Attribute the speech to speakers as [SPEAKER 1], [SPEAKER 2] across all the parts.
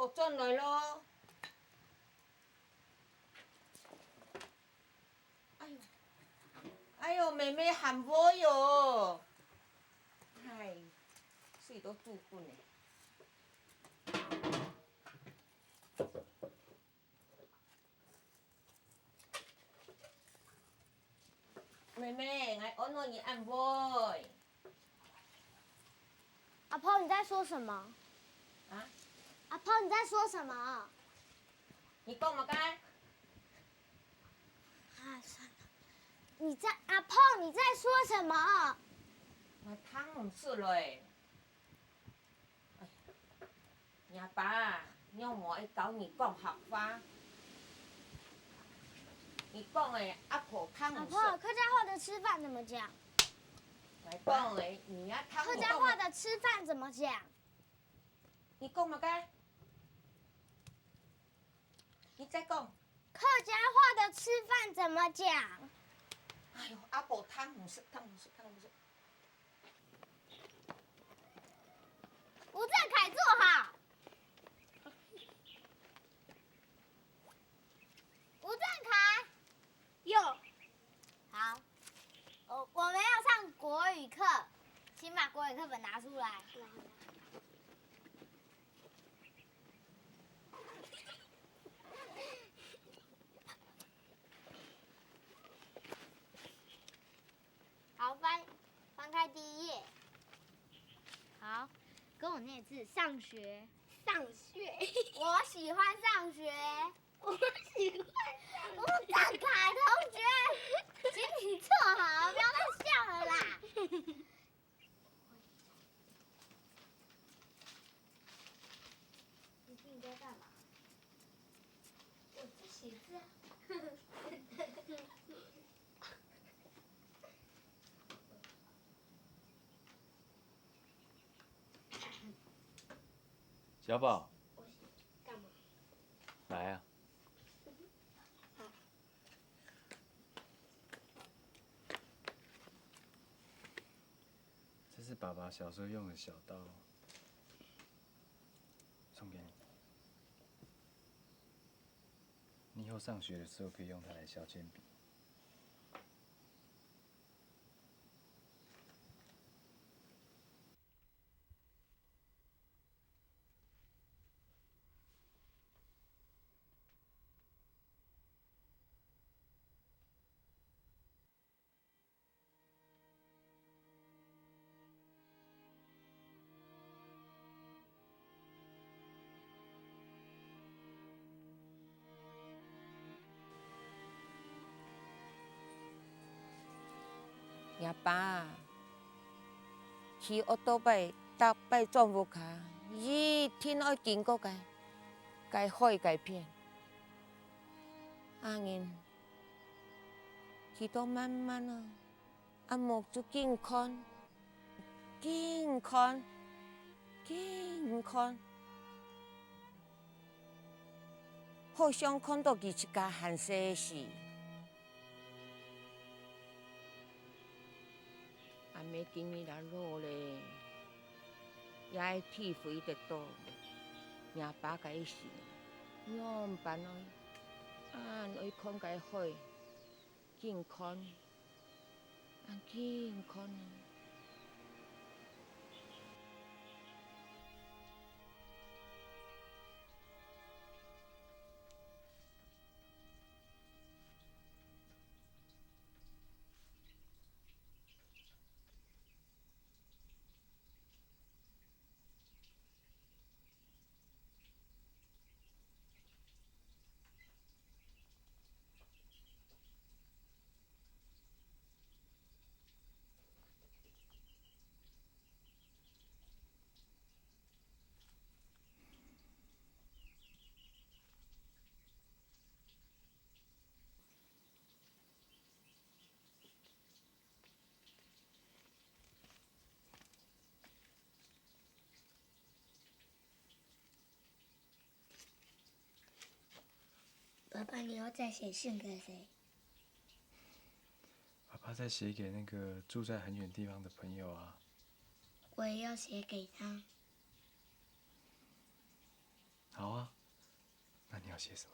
[SPEAKER 1] 婆转来咯。哎呦，妹妹喊我哟！哎，水都煮滚了。妹妹，我按到你按我。
[SPEAKER 2] 阿婆，你在说什么？
[SPEAKER 1] 啊？
[SPEAKER 2] 阿婆，你在说什么？
[SPEAKER 1] 你讲嘛该？
[SPEAKER 2] 算了。阿婆，你在说什么？
[SPEAKER 1] 我汤唔出来。你阿爸，让我教你讲客话。你讲的阿婆汤唔出。
[SPEAKER 2] 阿婆，客家话的吃饭怎么讲？
[SPEAKER 1] 来讲的，你阿汤。
[SPEAKER 2] 客家话的吃饭怎么讲？
[SPEAKER 1] 你讲嘛该？你再讲。
[SPEAKER 2] 客家话的吃饭怎么讲？
[SPEAKER 1] 哎呦，阿婆汤唔识。
[SPEAKER 2] 吴正凯，坐好。吴正凯，
[SPEAKER 3] 有。
[SPEAKER 2] 好。我们要上国语课，请把国语课本拿出来。好，翻开第一页。好，跟我念一次，上学。我喜欢上学。
[SPEAKER 3] 我喜欢上学。
[SPEAKER 2] 吴正凯同学，请你坐好，不要再笑了啦。你在干嘛？
[SPEAKER 3] 我在写字啊。
[SPEAKER 4] 小宝，
[SPEAKER 3] 干嘛？
[SPEAKER 4] 来啊！这是爸爸小时候用的小刀，送给你。你以后上学的时候可以用它来削铅笔。
[SPEAKER 1] 阿爸，骑奥多拜搭拜政府卡，一天爱经过该海该片，阿人骑到慢慢啊，阿木就健康，好想看到佢一家汉世事。还没经历那路嘞，也爱体会得到，阿爸该是，样办哦，爱看该好，健康，健康。
[SPEAKER 3] 爸爸，你要再写信给谁？
[SPEAKER 4] 爸爸在写给那个住在很远地方的朋友啊。
[SPEAKER 3] 我也要写给他。
[SPEAKER 4] 好啊。写什么？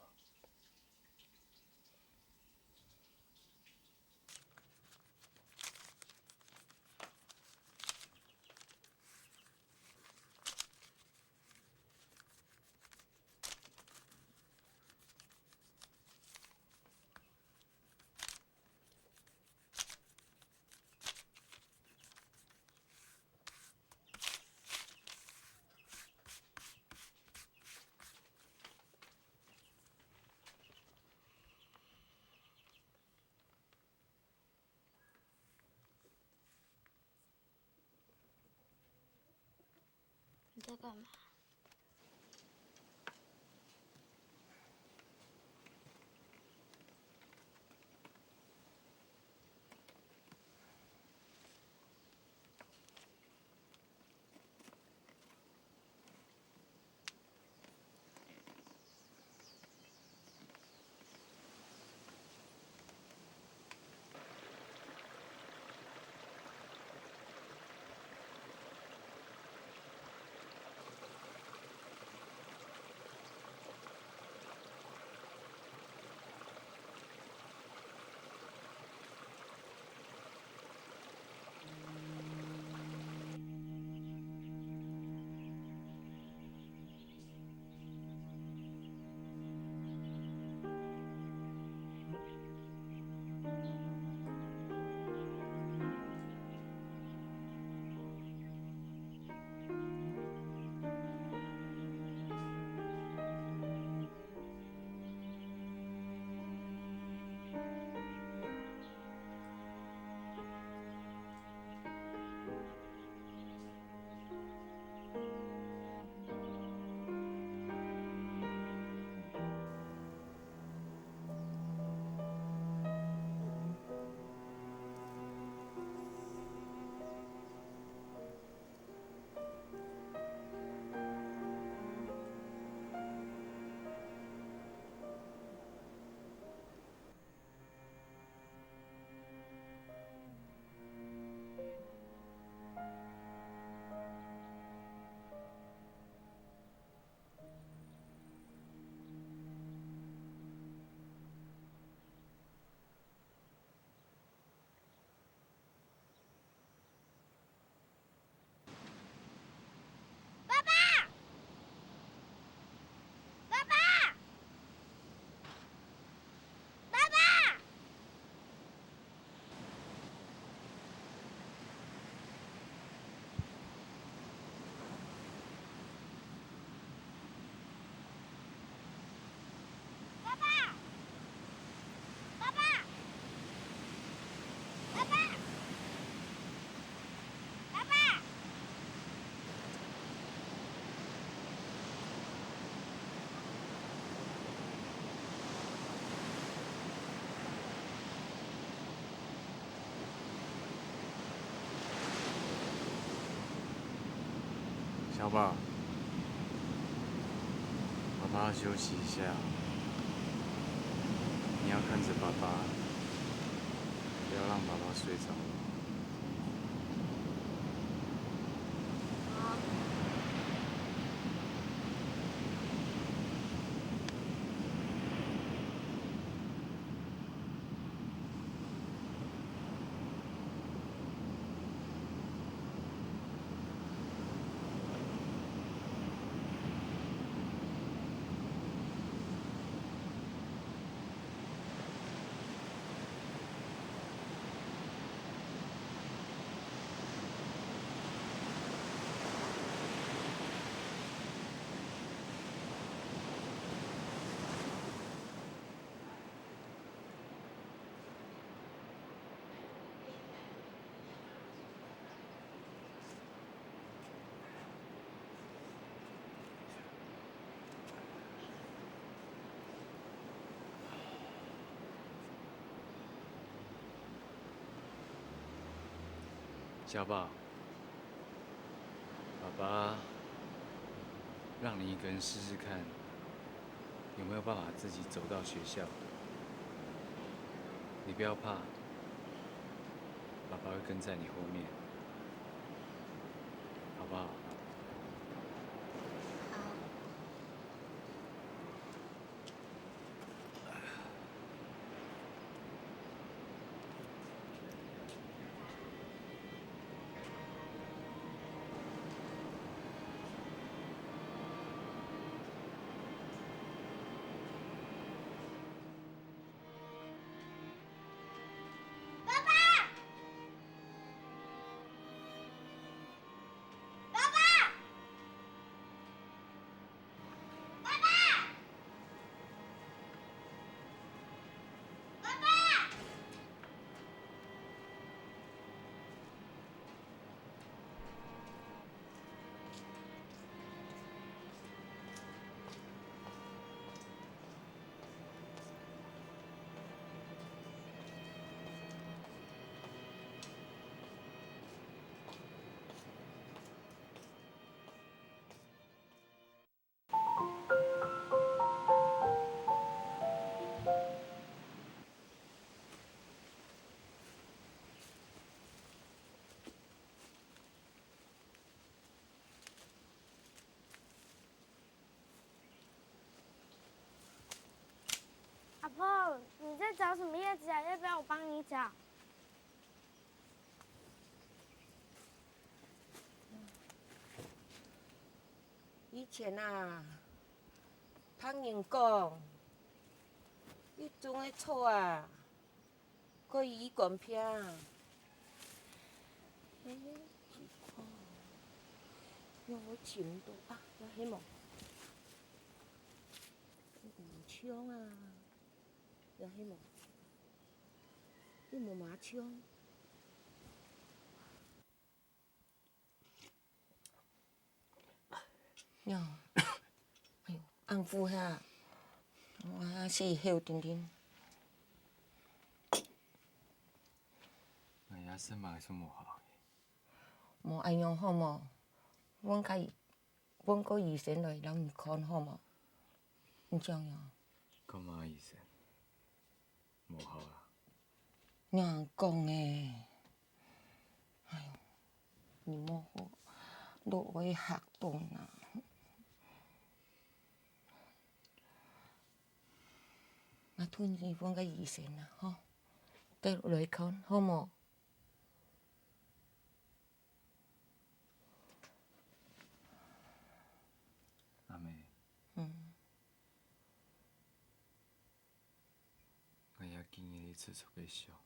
[SPEAKER 2] 你在干嘛？
[SPEAKER 4] 小宝，爸爸要休息一下，你要看着爸爸，不要让爸爸睡着了。小宝，爸爸让你一个人试试看，有没有办法自己走到学校。你不要怕，爸爸会跟在你后面，好不好？
[SPEAKER 2] 好。宝，你在找什么叶子啊？要不要我帮你找？
[SPEAKER 1] 以前啊，听人讲，迄种的草啊，可以管病。让我寻到啊，有迄无？麻枪啊，有迄无？你无麻枪？哟，哎呦，安抚遐，我是休停停。
[SPEAKER 4] 我牙齿嘛是无好。
[SPEAKER 1] 无安样好无？阮个医生来让你看好无？你这样。
[SPEAKER 4] 干嘛医生？无好啦。
[SPEAKER 1] 你人讲诶，哎呦，你莫好，落去学堂啦。那吞去阮个医生啦，吼，带落来看好无？
[SPEAKER 4] 阿妹。我也经历一次出去想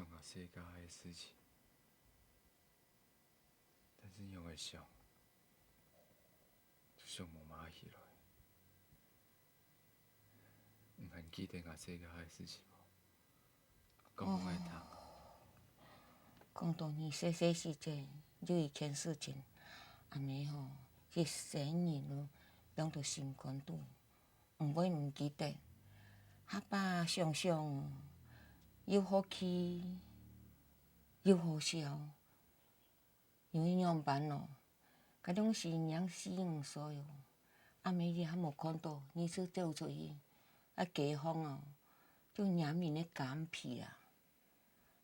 [SPEAKER 4] 到世界的事情，但是用的想，就想无马起来。唔还记得我世界的事情无？讲无爱听。
[SPEAKER 1] 讲到你细细时阵，有一件事情，阿妹吼，迄生日咯，养到心肝肚，毋免毋记得。阿爸常常又好气又好笑，因为样办咯，嗰种是娘5岁哦。阿妹你还无看到，你是走出去，啊街坊哦，就染面的干皮啊。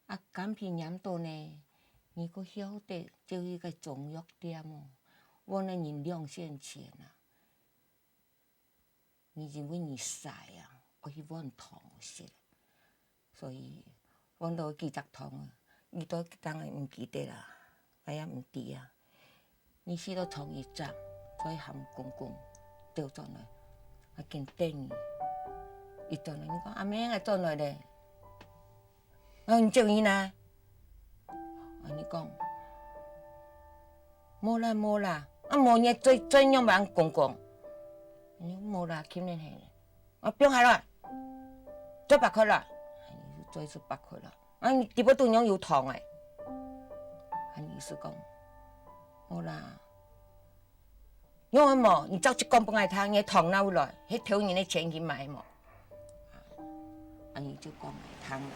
[SPEAKER 1] 啊，干皮染到呢，你阁晓得就迄个中药店哦，我那人2线钱啊，你认为你晒啊，我去碗糖食，所以阮都记杂糖啊，伊都当然毋记得啦，哎呀毋知啊，你死到头一站，所以含公公调转来，啊见等伊，伊转来，你讲阿妹啊转来咧。你叫伊呢？安尼讲，无啦无啦，啊无呢怎样办公公？你无啦，肯定系咧。啊，不用下来，做8块啦。你做一次8块啦。啊，你底部都样有糖诶。安意思讲，无啦。因为无，你早一讲不爱听，你糖哪有来？迄抽人的钱去买无。安尼就讲爱听啦。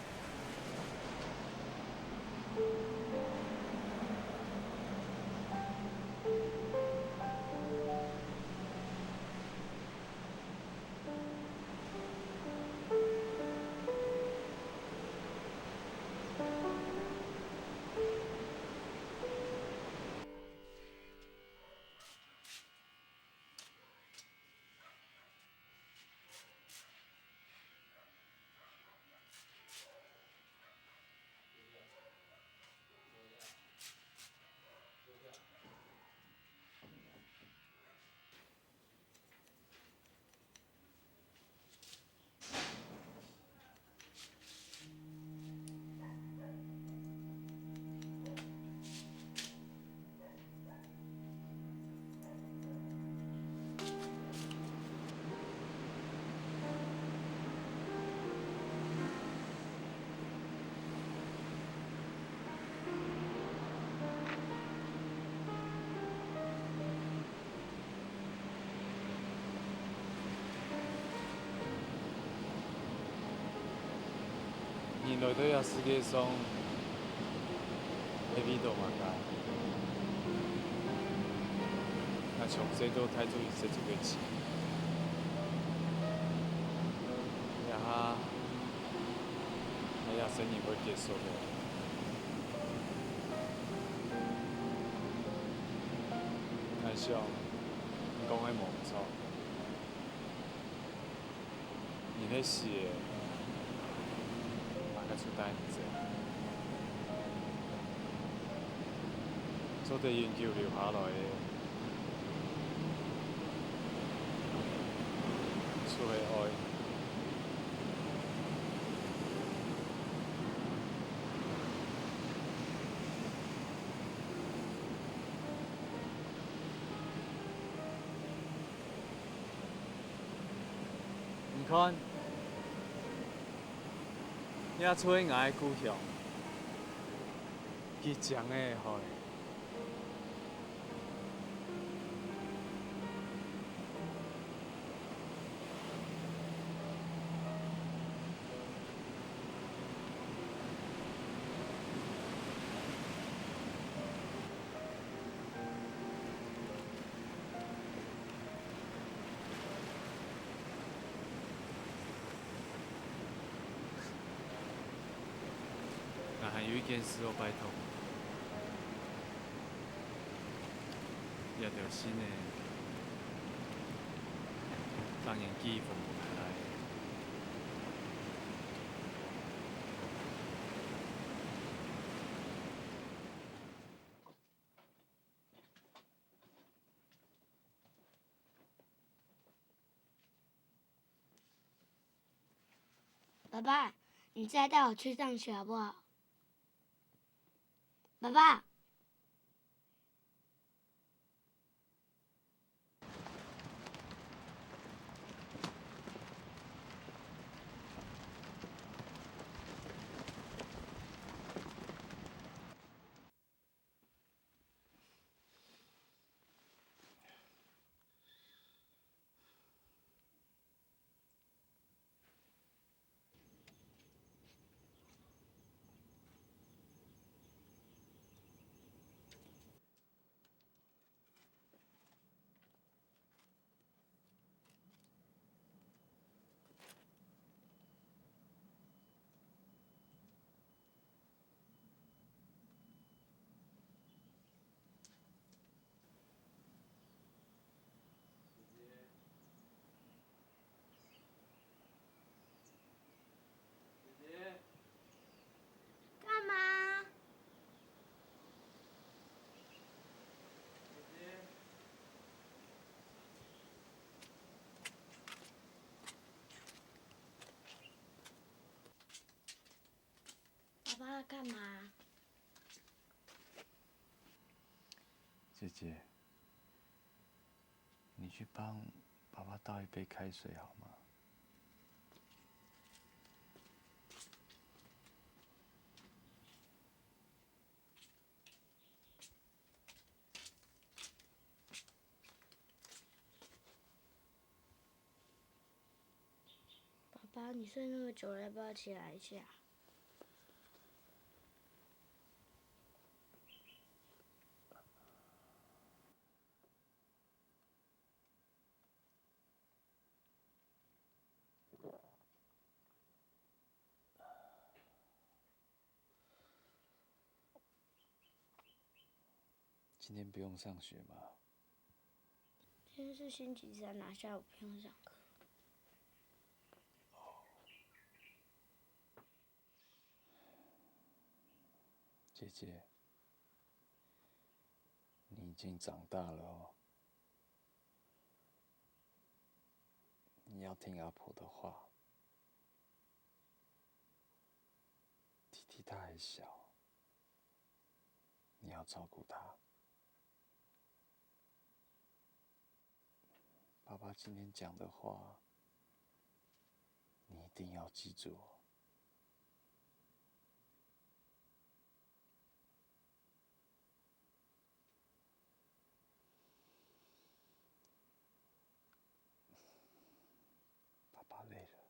[SPEAKER 4] 人类在世界上，的味道嘛大，那从这都太注意这几个字，生意要结束了。太笑，你讲迄无错。你迄时的，嘛较出代志济，做伫研究留下来的，出的爱。你看，野炊硬的故乡，极强的海。但还有一件事要拜托，也着新的，让人寄一封来。
[SPEAKER 3] 爸爸，你再带我去上学好不好？爸爸，
[SPEAKER 2] 干嘛？爸爸要干嘛？
[SPEAKER 4] 姐姐，你去帮爸爸倒一杯开水好吗？
[SPEAKER 2] 爸爸，你睡那么久了，要不要起来一下？
[SPEAKER 4] 今天不用上学吗？
[SPEAKER 2] 今天是星期三啊，下午不用上课。
[SPEAKER 4] 姐姐，你已经长大了哦，你要听阿婆的话。弟弟他还小，你要照顾他。爸爸今天讲的话，你一定要记住哦。爸爸累了。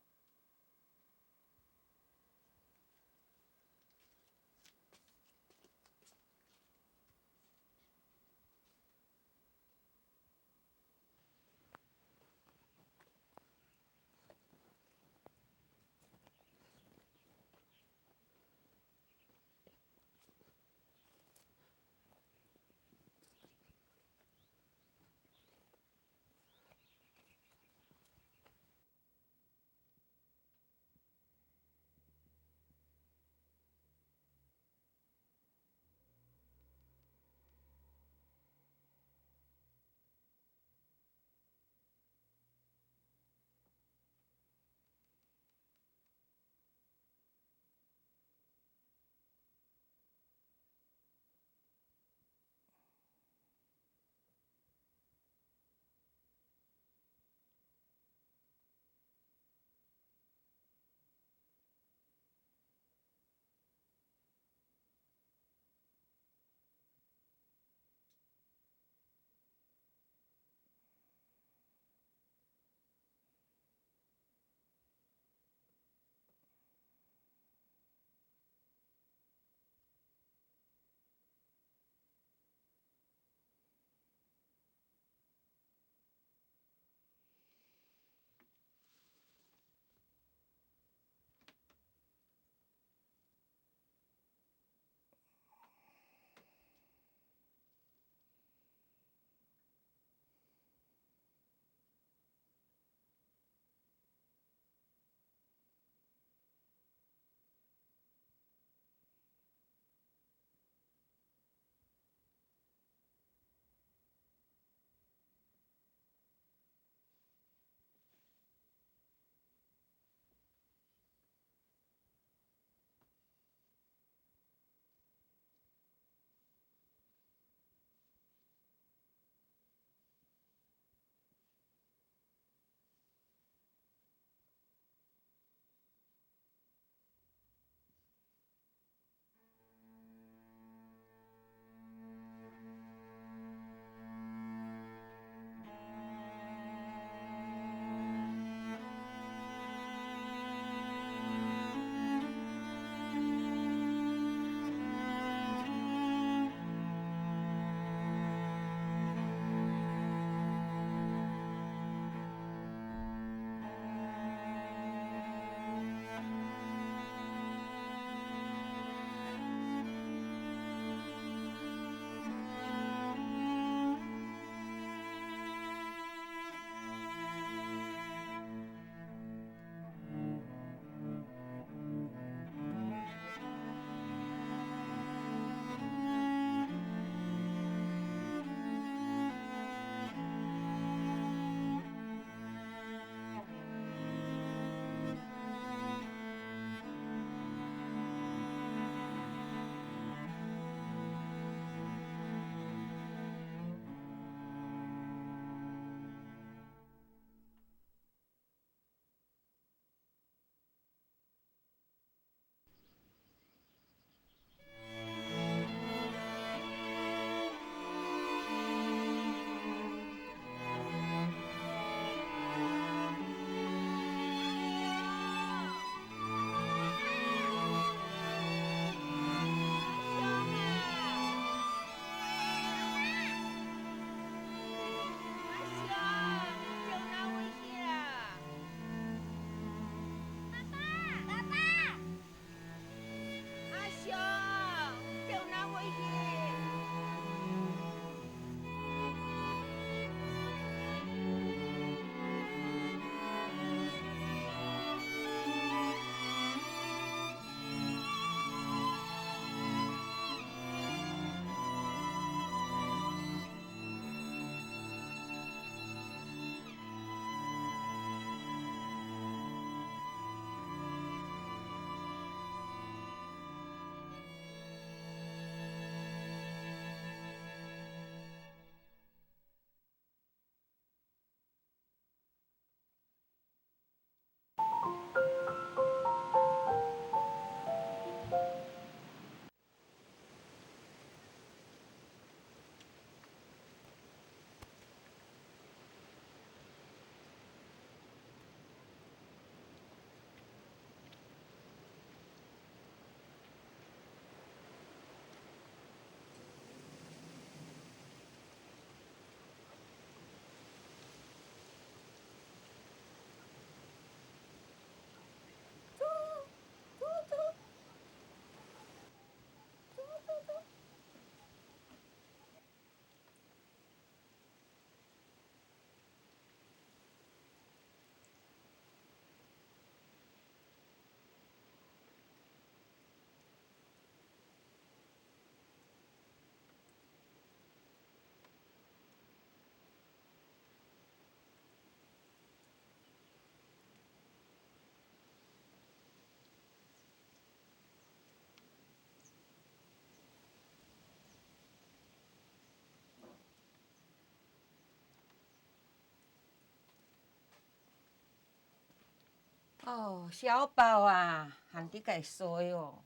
[SPEAKER 1] 哦，小宝啊，喊你家衰哦。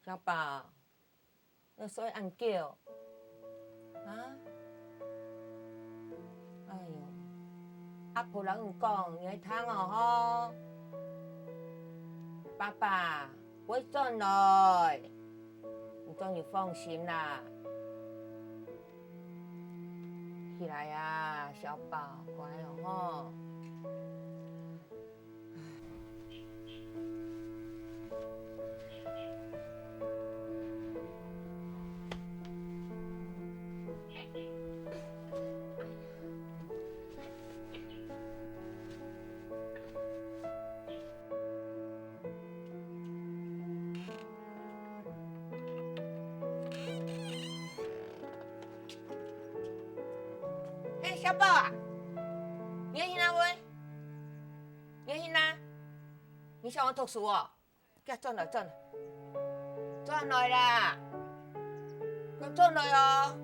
[SPEAKER 1] 小宝，你衰按叫？啊？哎呦，阿婆人有讲，你会听哦吼。爸爸会转来，你终于放心啦。起来啊，小宝，乖哦吼。小宝啊，你在哪位？你在哪？你想我读书哦？给转来，转来啦！给转来哦！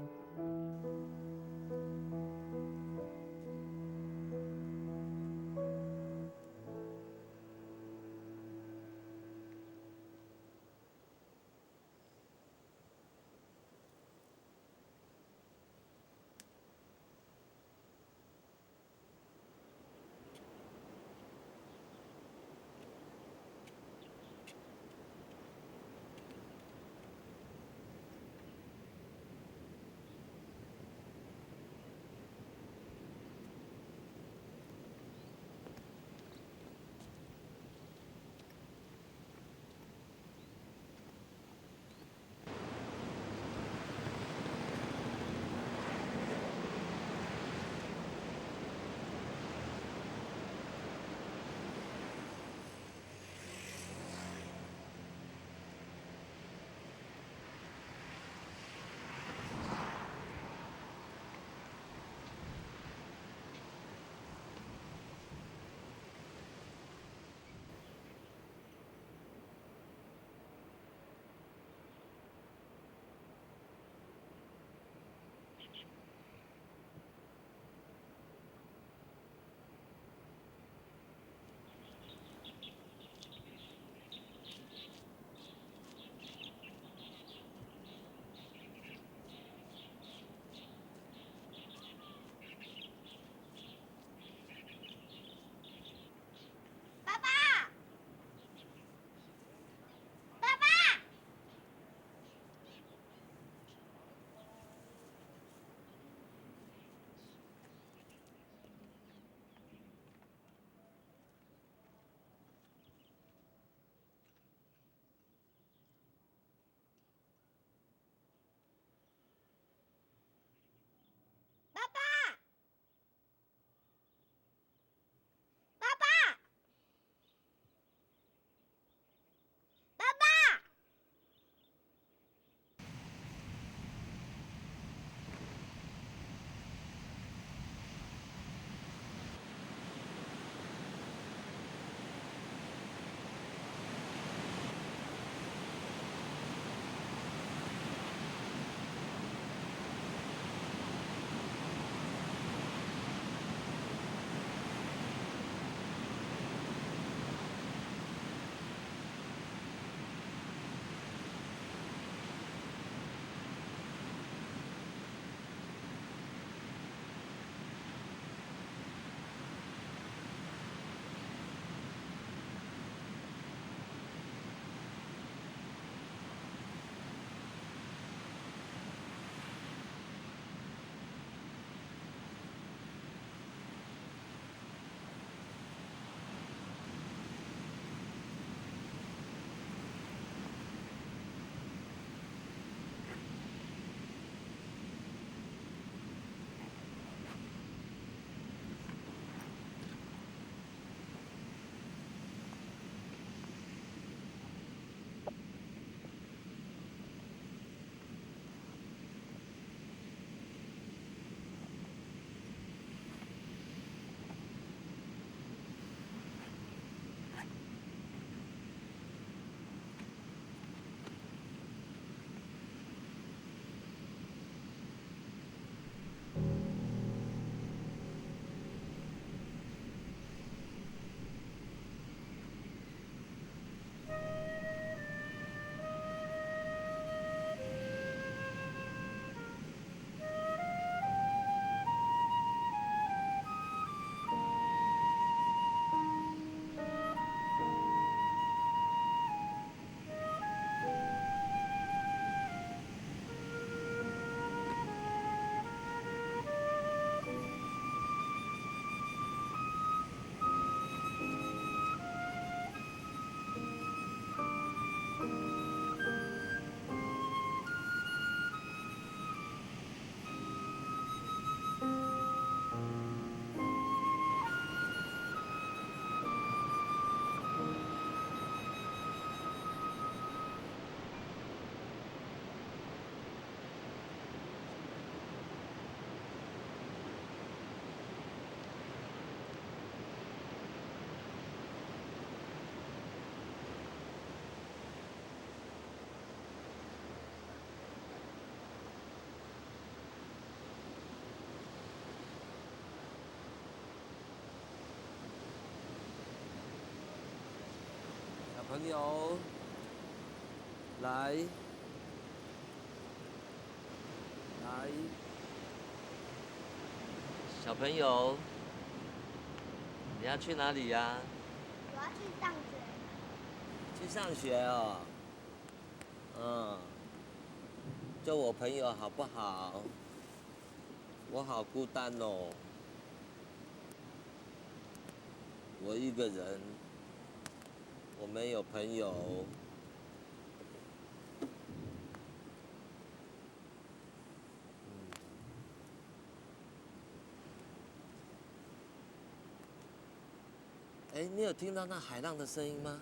[SPEAKER 5] 朋友，来，
[SPEAKER 6] 小朋友，你要去哪里呀？
[SPEAKER 2] 我要去上学。
[SPEAKER 5] 去上学哦。就我朋友好不好？我好孤单哦。我一个人，我没有朋友。哎，你有听到那海浪的声音吗？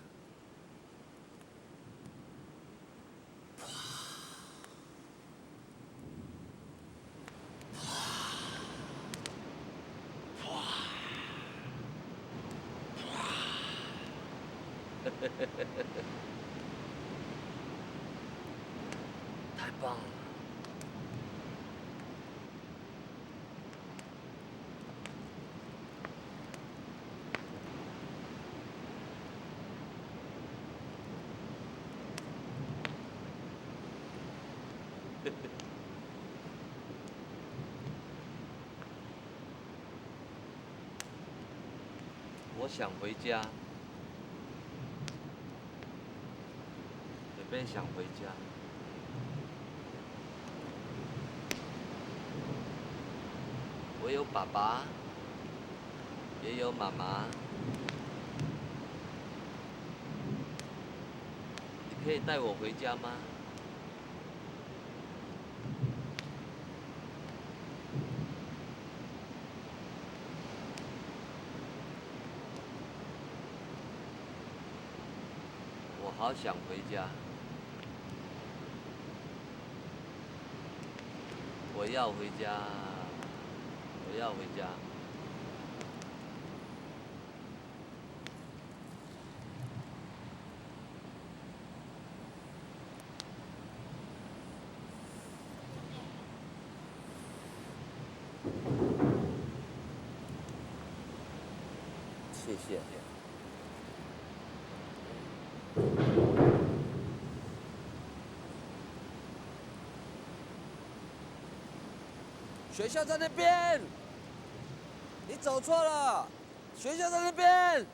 [SPEAKER 6] 太棒了！我想回家，北边想回家。我有爸爸，也有妈妈。你可以带我回家吗？我好想回家。我要回家，我要回家。
[SPEAKER 5] 谢谢。学校在那边，你走错了，学校在那边。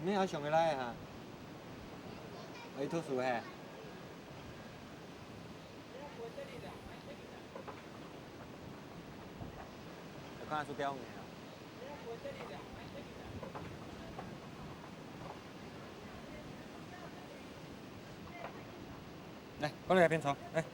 [SPEAKER 7] 你好上回来哈？去图书嘿？看书雕呢？来，过来边坐，来。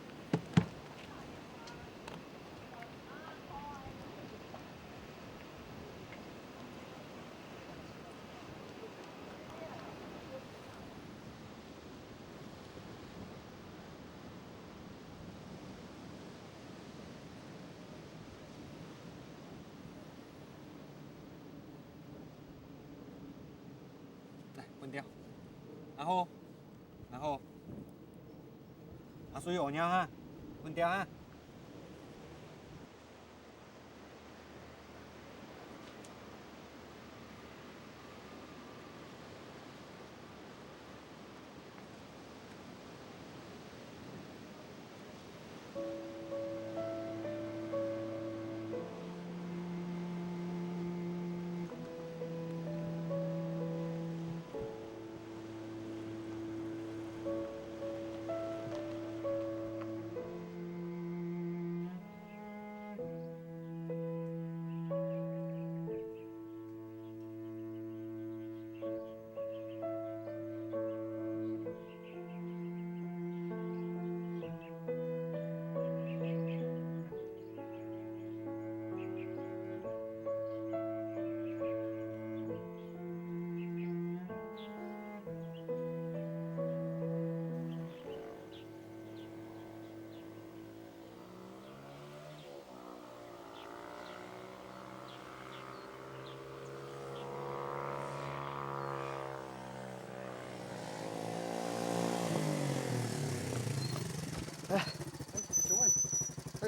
[SPEAKER 7] 分掉，然后，所以我娘哈，分掉哈。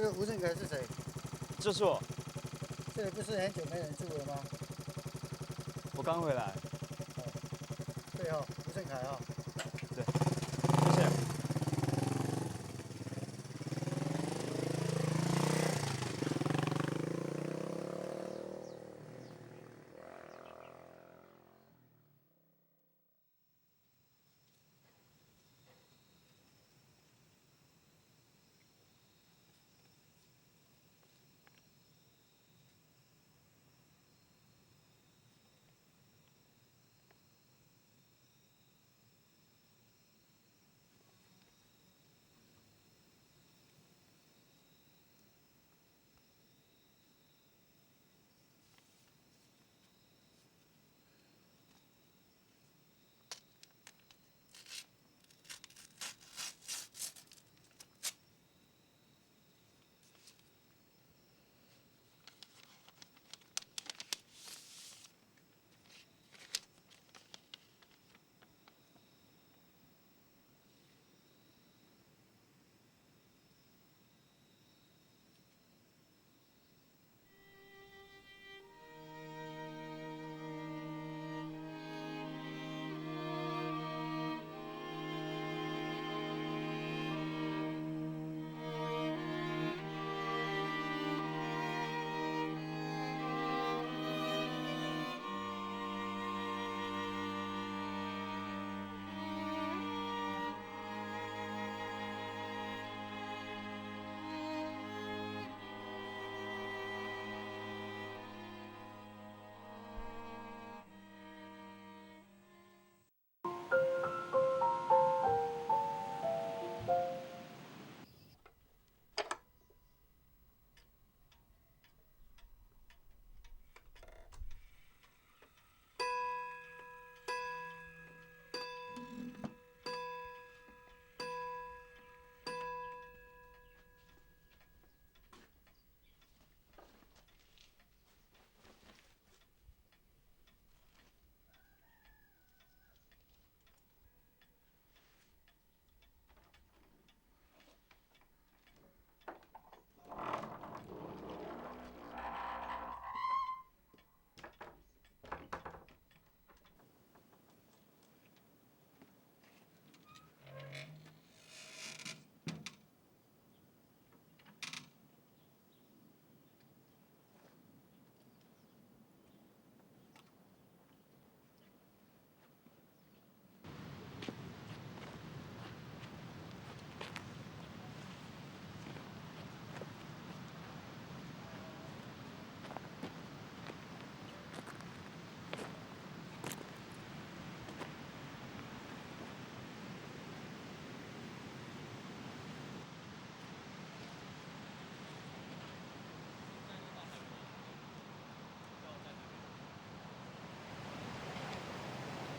[SPEAKER 7] 个吴正凯是谁？
[SPEAKER 8] 就是我，
[SPEAKER 7] 这里不是很久没人住了吗？
[SPEAKER 8] 我刚回来。
[SPEAKER 7] 对哦，吴正凯哦。
[SPEAKER 8] 对，谢谢。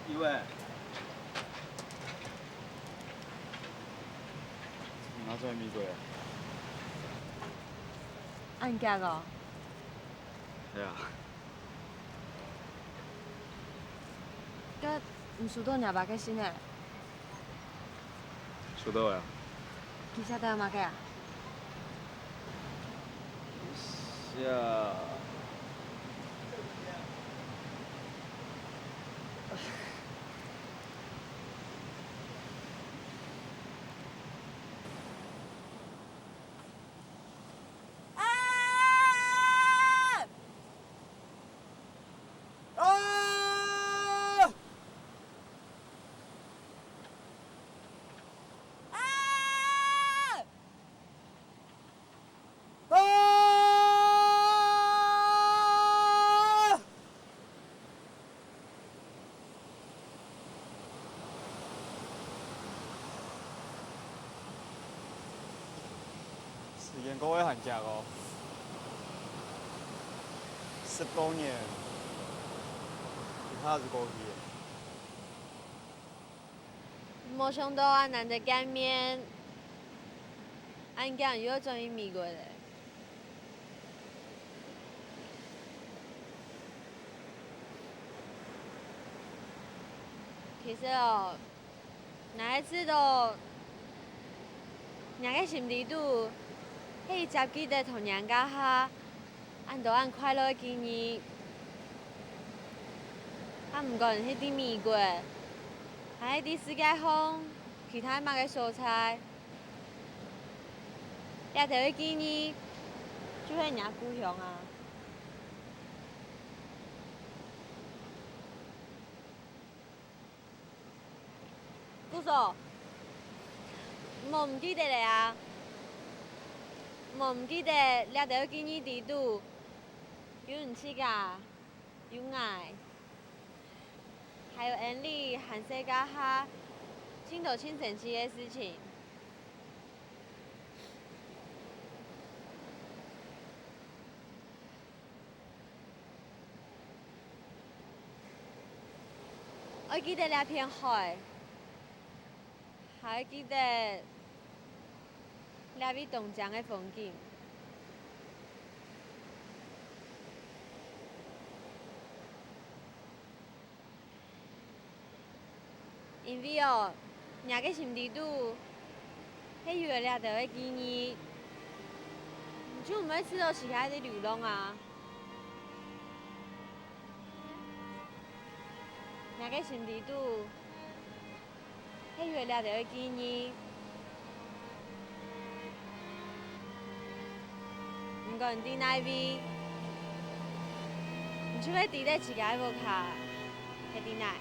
[SPEAKER 8] 一位，拿出来咪过来。
[SPEAKER 1] 按价哦。
[SPEAKER 8] 系啊。
[SPEAKER 1] 佮毋输到尔巴个新诶，
[SPEAKER 8] 收到呀。
[SPEAKER 1] 其实都马个啊？
[SPEAKER 8] 是啊。时间过会很快哦，10多年，一下子过去了。
[SPEAKER 9] 没想到啊，难得见面，俺家又终于迷过了。其实哦，哪一次都，两个心里都迄接记得童年家下，按到按快乐的记忆。啊，毋管迄滴米果，还迄滴世界风，其他物个蔬菜，掠着迄记忆，就迄领故乡啊。姑嫂，无毋记得嘞啊？无毋记得掠着迄记忆伫拄，有运气噶，有爱。还有恩利和世界下真多真神奇的事情。我记得那片海，还记得那边东江的风景。因为哦，伢个心里肚，迄月亮着迄记忆，就每次都是喺伫流浪啊。伢个心里肚，迄月亮着迄记忆，毋管伫哪边，你就要伫咧一个无卡，迄伫哪？